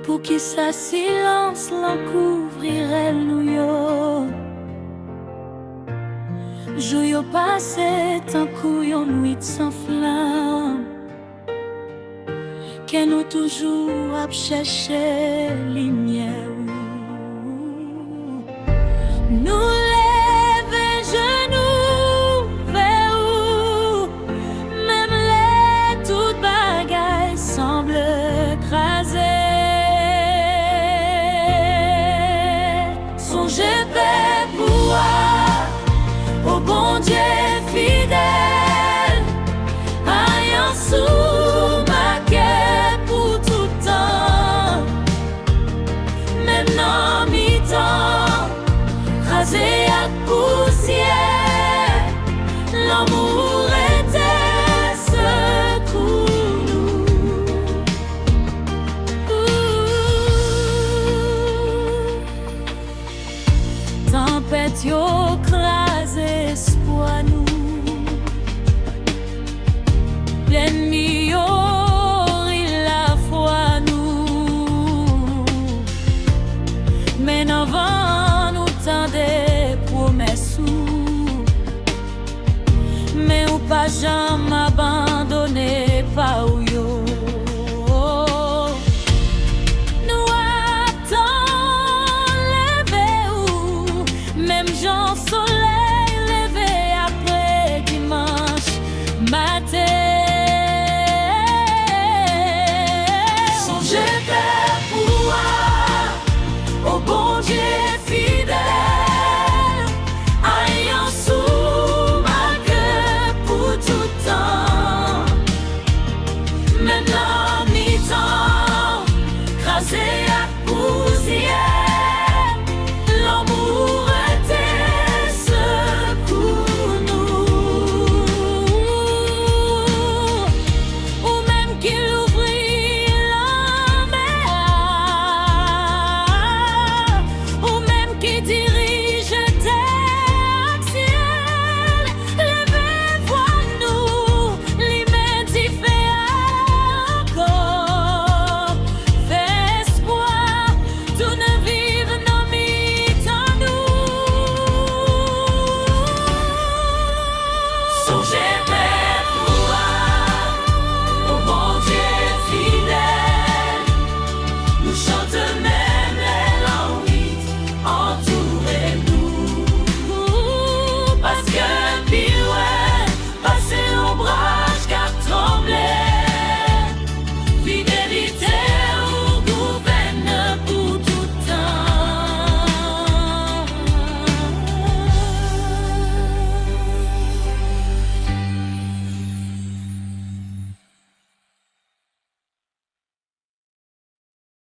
Pour qui sa silence l'encouvrirait nous yo. Joyo passé tant couillon nuit sans flamme, que nous toujours à chercher lumière. Nous lever genoux vers où, même les toutes bagailles semblent écraser. Songez pour au bon Dieu fidèle, ayant sous ma quête pour tout temps, même dans mi-temps, rasé à poussière, l'amour était secours nous. Tempête yo crasé espoir nous, l'ennemi yo il la foi nous, mais avant nous tant des promesses, mais ou pas jamais abandonné par yo. Nous attend lever ou même Jean soleil levé après dimanche matin. Songez pour au bon Dieu fidèle, ayant sous ma queue pour tout temps, même là